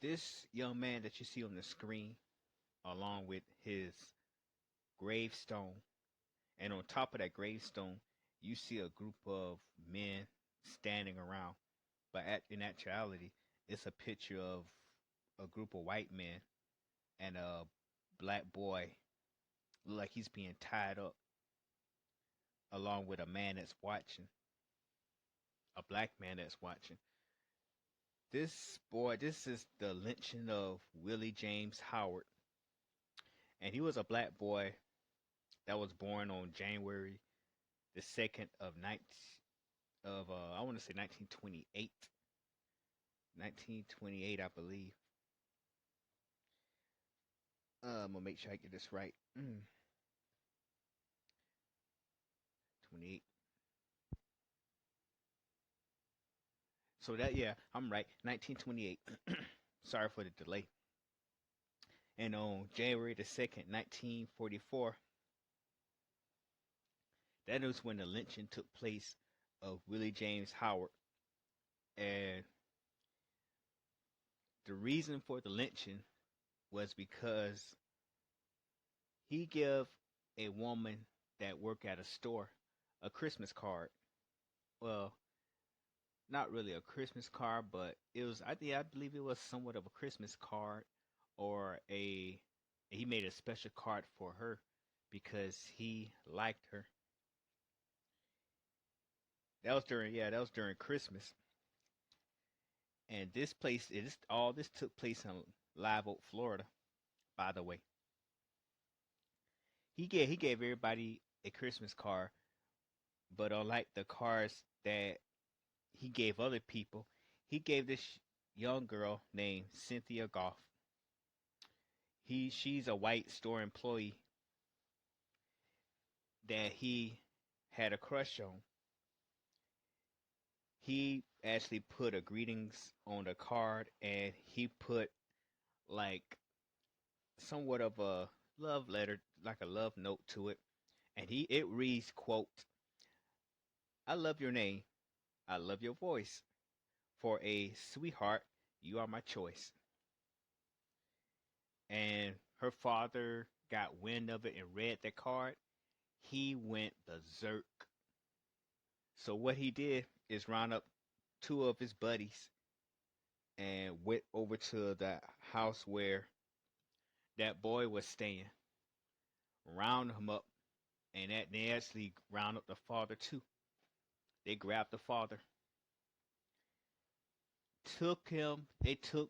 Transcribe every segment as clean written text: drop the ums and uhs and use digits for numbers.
This young man that you see on the screen, along with his gravestone, and on top of that gravestone, you see a group of men standing around. But in actuality, it's a picture of a group of white men and a black boy, look like he's being tied up, along with a man that's watching, a black man that's watching. This is the lynching of Willie James Howard, and he was a black boy that was born on January the 2nd of 19 of I want to say 1928. 1928, I believe. I'm gonna make sure I get this right. 28. So that, yeah, I'm right. 1928. Sorry for the delay. And on January the 2nd, 1944, that is when the lynching took place of Willie James Howard. And the reason for the lynching was because he gave a woman that worked at a store a Christmas card. Well, not really a Christmas card, but it was, I believe it was somewhat of a Christmas card, or a he made a special card for her because he liked her. That was during Christmas. And all this took place in Live Oak, Florida, by the way. He gave everybody a Christmas card, but unlike the cards that he gave other people, he gave this young girl named Cynthia Goff. She's a white store employee that he had a crush on. He actually put a greetings on the card, and he put like somewhat of a love letter, like a love note to it. And it reads, quote, "I love your name. I love your voice. For a sweetheart, you are my choice." And her father got wind of it and read that card. He went berserk. So what he did is round up two of his buddies and went over to the house where that boy was staying, round him up, and that they actually round up the father too. They grabbed the father, they took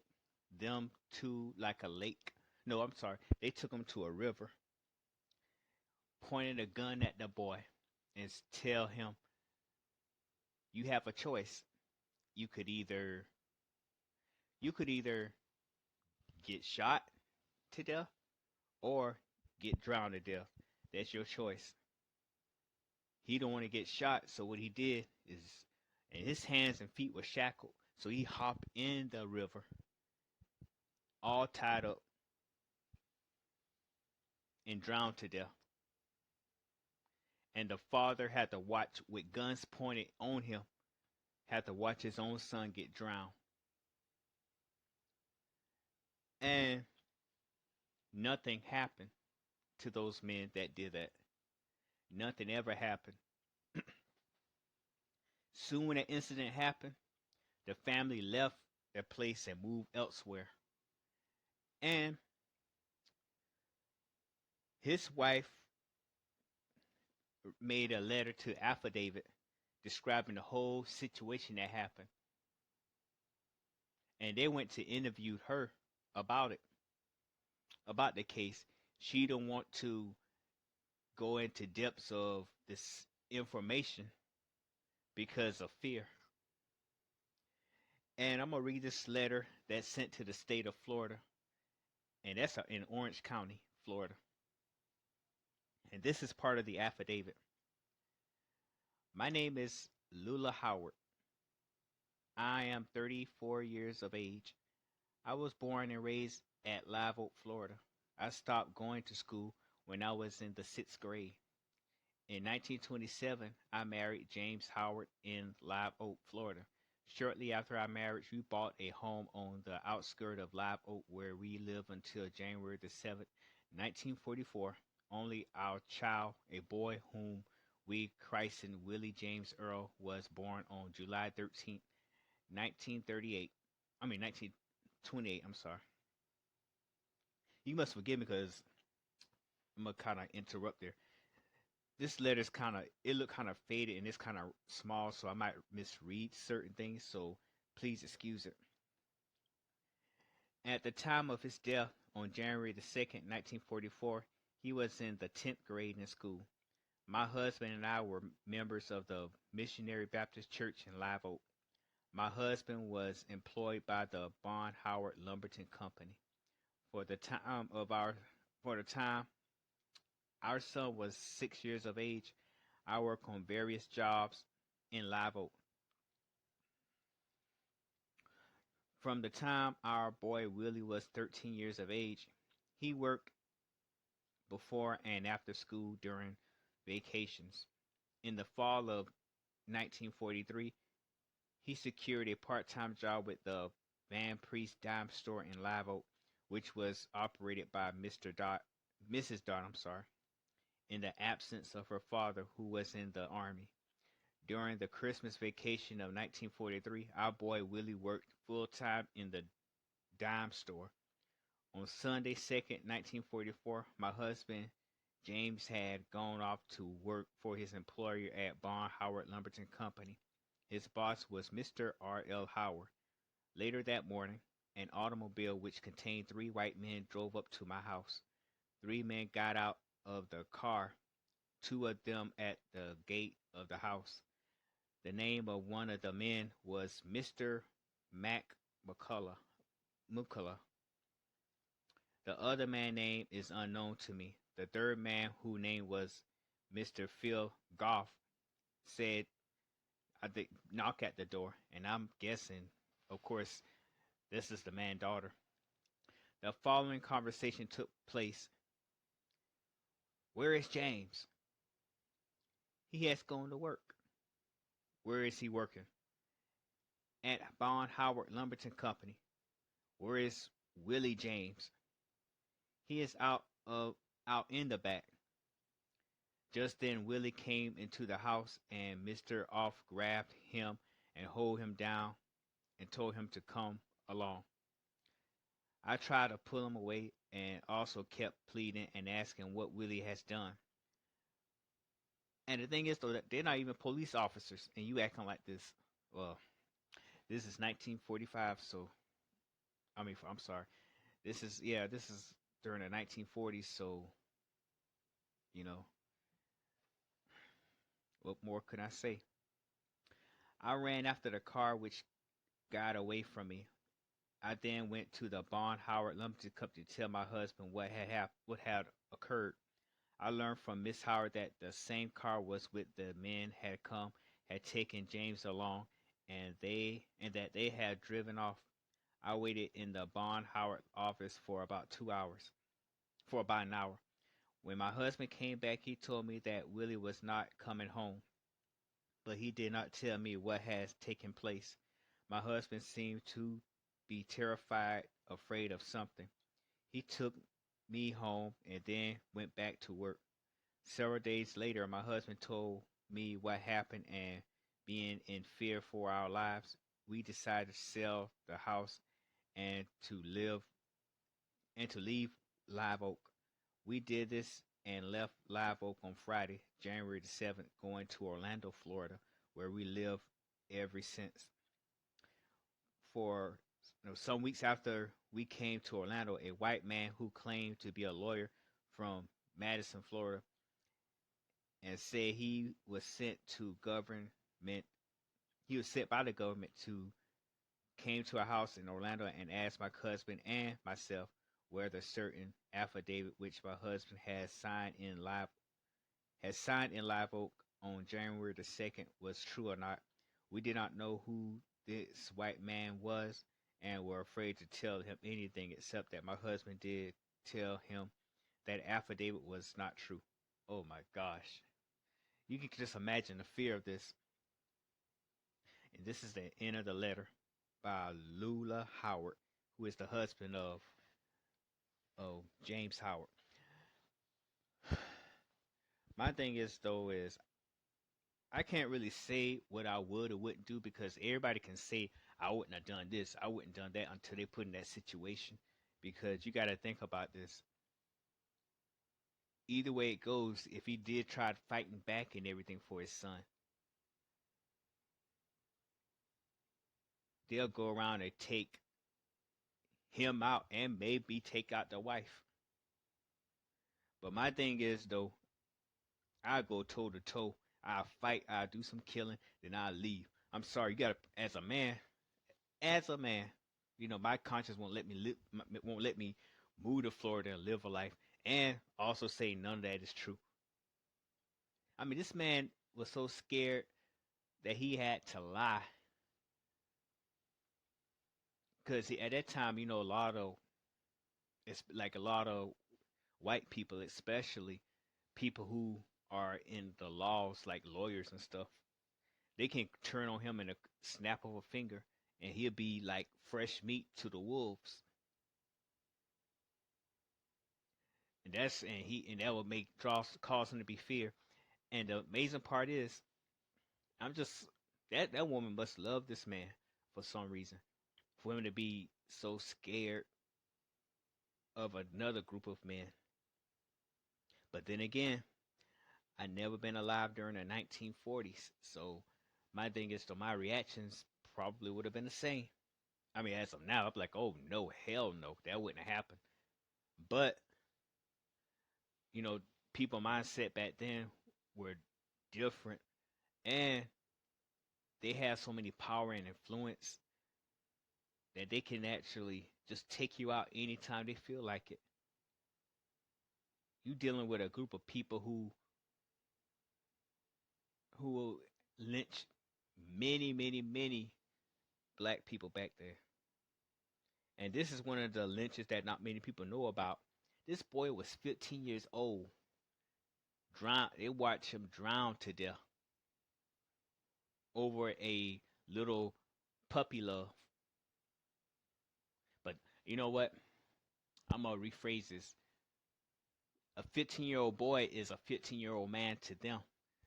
them to like a lake. No, I'm sorry. They took him to a river, pointed a gun at the boy, and tell him, "You have a choice. You could either you could either get shot to death or get drowned to death. That's your choice." He don't want to get shot, so what he did is, and his hands and feet were shackled, so he hopped in the river, all tied up, and drowned to death. And the father had to watch, with guns pointed on him, had to watch his own son get drowned. And nothing happened to those men that did that. Nothing ever happened. Soon when that incident happened, the family left their place and moved elsewhere. And his wife made a letter to affidavit describing the whole situation that happened. And they went to interview her about it, about the case. She don't want to go into depths of this information because of fear. And I'm going to read this letter that's sent to the state of Florida. And that's in Orange County, Florida. And this is part of the affidavit. "My name is Lula Howard. I am 34 years of age. I was born and raised at Live Oak, Florida. I stopped going to school when I was in the 6th grade. In 1927, I married James Howard in Live Oak, Florida. Shortly after our marriage, we bought a home on the outskirts of Live Oak where we lived until January the 7th, 1944. Only our child, a boy whom we christened Willie James Earl, was born on July 13th, 1938. I mean 1928, I'm sorry. You must forgive me because I'm gonna kind of interrupt there. This letter's kind of, it look kind of faded and it's kind of small, so I might misread certain things, so please excuse it. At the time of his death on January the 2nd, 1944, he was in the 10th grade in school. My husband and I were members of the Missionary Baptist Church in Live Oak. My husband was employed by the Bond Howard Lumberton Company. For the time of our for the time our son was 6 years of age, I worked on various jobs in Live Oak. From the time our boy Willie was 13 years of age, he worked before and after school during vacations. In the fall of 1943, he secured a part-time job with the Van Priest Dime Store in Live Oak, which was operated by Mrs. Dot, in the absence of her father, who was in the Army. During the Christmas vacation of 1943, our boy Willie worked full-time in the dime store. On Sunday 2nd, 1944, my husband James had gone off to work for his employer at Bond Howard Lumberton Company. His boss was Mr. R. L. Howard. Later that morning, an automobile which contained 3 white men drove up to my house. 3 men got out of the car, 2 of them at the gate of the house. The name of one of the men was Mr. Mac Mukula. The other man's name is unknown to me. The third man, whose name was Mr. Phil Goff, said, I think, knock at the door, and I'm guessing, of course, this is the man's daughter. The following conversation took place. Where is James? He has gone to work. Where is he working? At Bond Howard Lumberton Company. Where is Willie James? He is out in the back. Just then Willie came into the house and Mr. Off grabbed him and hold him down and told him to come along. I tried to pull him away and also kept pleading and asking what Willie has done. And the thing is, though, that they're not even police officers, and you acting like this. Well, this is 1945, so I'm sorry. This is during the 1940s, so what more could I say? I ran after the car, which got away from me. I then went to the Bond Howard Lumberton Company to tell my husband what had occurred. I learned from Miss Howard that the same car was with the men had taken James along, and that they had driven off. I waited in the Bond Howard office for about an hour. When my husband came back, he told me that Willie was not coming home, but he did not tell me what has taken place. My husband seemed to be terrified, afraid of something. He took me home and then went back to work. Several days later, my husband told me what happened, and being in fear for our lives, we decided to sell the house and to leave Live Oak. We did this and left Live Oak on Friday, January the 7th, going to Orlando, Florida, where we live ever since. For some weeks after we came to Orlando, a white man who claimed to be a lawyer from Madison, Florida, and said he was sent by the government came to our house in Orlando and asked my husband and myself whether certain affidavit which my husband had signed in Live Oak on January the 2nd was true or not. We did not know who this white man was and were afraid to tell him anything except that my husband did tell him that affidavit was not true. Oh my gosh. You can just imagine the fear of this. And this is the end of the letter by Lula Howard, who is the husband of James Howard. My thing is though is I can't really say what I would or wouldn't do because everybody can say I wouldn't have done this, I wouldn't have done that until they put in that situation. Because you got to think about this. Either way it goes, if he did try fighting back and everything for his son, they'll go around and take him out and maybe take out the wife. But my thing is though, I go toe to toe. I'll fight. I'll do some killing. Then I'll leave. I'm sorry. You gotta, as a man, my conscience won't let me live. Won't let me move to Florida and live a life. And also say none of that is true. I mean, this man was so scared that he had to lie. Because at that time, it's like a lot of white people, especially people who are in the laws, like lawyers and stuff, they can turn on him in a snap of a finger, and he'll be like fresh meat to the wolves. And that would cause him to be feared. And the amazing part is, I'm just that woman must love this man for some reason, for him to be so scared of another group of men. But then again, I never been alive during the 1940s, so my thing is, so my reactions probably would have been the same. I mean, as of now, I'm like, oh no, hell no, that wouldn't have happened. But people mindset back then were different, and they have so many power and influence that they can actually just take you out anytime they feel like it. You dealing with a group of people who will lynch many, many, many black people back there. And this is one of the lynches that not many people know about. This boy was 15 years old. They watched him drown to death over a little puppy love. But you know what? I'm going to rephrase this. A 15-year-old boy is a 15-year-old man to them.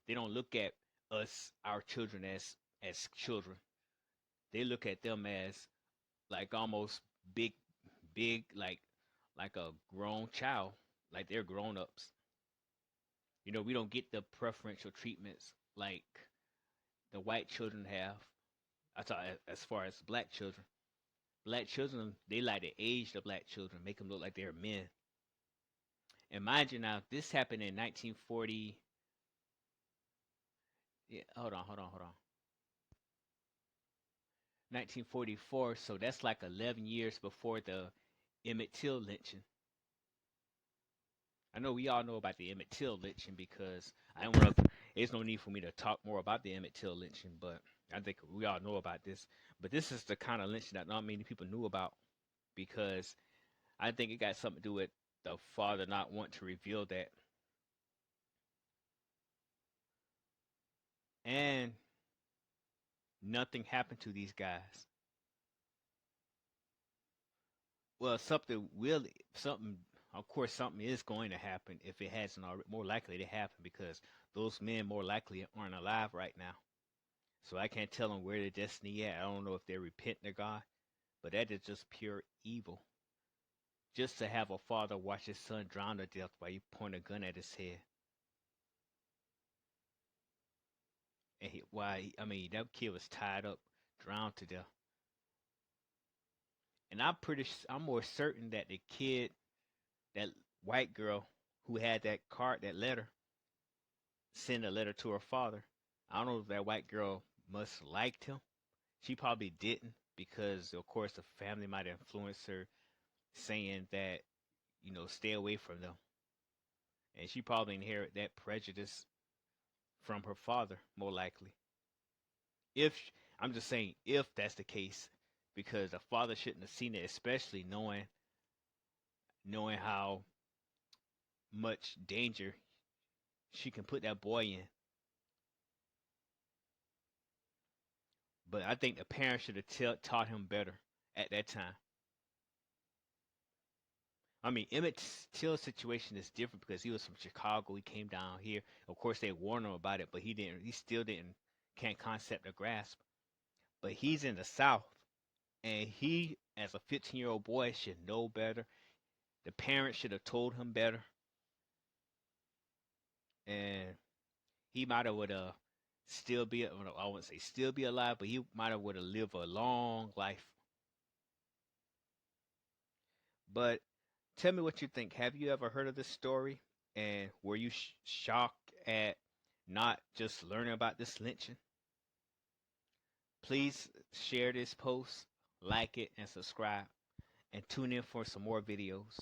They don't look at us, our children, as children. They look at them as like almost big, like a grown child, like they're grown ups. We don't get the preferential treatments like the white children have. I thought as far as black children. Black children, they like to age the black children, make them look like they're men. And mind you now, this happened in 1940. Yeah, hold on. 1944, so that's like 11 years before the Emmett Till lynching. I know we all know about the Emmett Till lynching because there's no need for me to talk more about the Emmett Till lynching, but I think we all know about this. But this is the kind of lynching that not many people knew about because I think it got something to do with the father not wanting to reveal that. And nothing happened to these guys. Well, of course, something is going to happen if it hasn't already. More likely to happen because those men more likely aren't alive right now. So I can't tell them where their destiny at. I don't know if they're repenting to God, but that is just pure evil. Just to have a father watch his son drown to death while you point a gun at his head. And that kid was tied up, drowned to death. And I'm more certain that the kid, that white girl who had that letter, sent a letter to her father. I don't know if that white girl must liked him. She probably didn't because, of course, the family might influence her saying that, stay away from them. And she probably inherited that prejudice from her father, more likely. I'm just saying, if that's the case, because the father shouldn't have seen it, especially knowing how much danger she can put that boy in. But I think the parents should have taught him better at that time. I mean, Emmett Till's situation is different because he was from Chicago. He came down here. Of course, they warned him about it, but he didn't. He still didn't. Can't concept or grasp. But he's in the South, and he, as a 15-year-old boy, should know better. The parents should have told him better, and he might have would have still be. I wouldn't say still be alive, but he might have would have lived a long life. But tell me what you think. Have you ever heard of this story? And were you shocked at not just learning about this lynching? Please share this post, like it, and subscribe. And tune in for some more videos.